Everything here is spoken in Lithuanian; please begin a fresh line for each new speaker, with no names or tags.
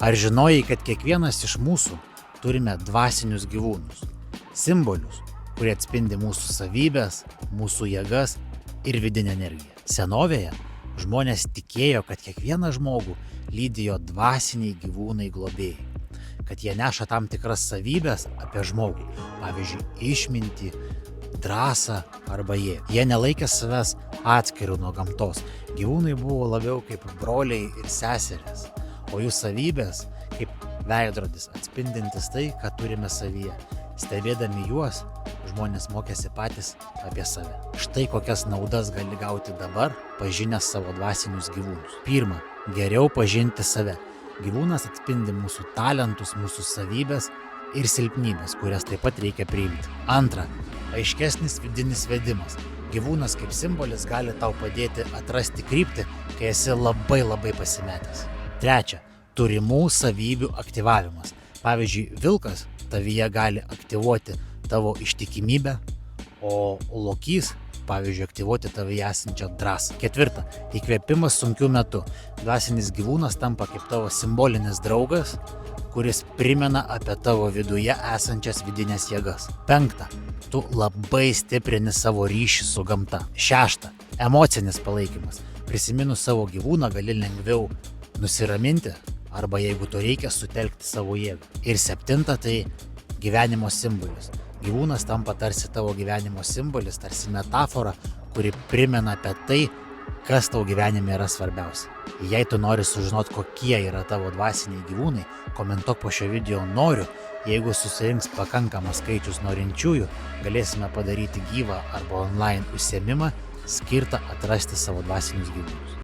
Ar žinojai, kad kiekvienas iš mūsų turime dvasinius gyvūnus, simbolius, kurie atspindi mūsų savybės, mūsų jėgas ir vidinę energiją? Senovėje žmonės tikėjo, kad kiekvieną žmogų lydi jo dvasiniai gyvūnai globėjai, kad jie neša tam tikras savybės apie žmogų, pavyzdžiui, išmintį, drąsą arba jėgą. Jie nelaikė savęs atskirų nuo gamtos. Gyvūnai buvo labiau kaip broliai ir seserės, o jų savybės kaip veidrodis atspindintis tai, ką turime savyje. Stebėdami juos, žmonės mokėsi patys apie save. Štai kokias naudas gali gauti dabar, pažinęs savo dvasinius gyvūnus. Pirma, geriau pažinti save. Gyvūnas atspindi mūsų talentus, mūsų savybės ir silpnybės, kurias taip pat reikia priimti. Antra, aiškesnis vidinis vedimas. Gyvūnas kaip simbolis gali tau padėti atrasti kryptį, kai esi labai pasimetęs. Trečia, turimų savybių aktyvavimas. Pavyzdžiui, vilkas tavyje gali aktyvuoti tavo ištikimybę, o lokys, pavyzdžiui, aktyvuoti tavyje esančią drąsą. Ketvirta, įkvėpimas sunkiu metu. Dvasinis gyvūnas tampa kaip tavo simbolinis draugas, kuris primena apie tavo viduje esančias vidinės jėgas. Penkta, tu labai stiprini savo ryšį su gamta. Šešta, emocinis palaikymas. Prisiminus savo gyvūną gali lengviau nusiraminti arba jeigu to reikia sutelkti savo jėgą. Ir septinta, tai gyvenimo simbolis. Gyvūnas tampa tarsi tavo gyvenimo simbolis, tarsi metafora, kuri primena apie tai, kas tau gyvenime yra svarbiausia. Jei tu nori sužinoti, kokie yra tavo dvasiniai gyvūnai, komentuok po šio video noriu. Jeigu susirinks pakankamas skaičius norinčiųjų, galėsime padaryti gyvą arba online užsiėmimą skirtą atrasti savo dvasinius gyvūnus.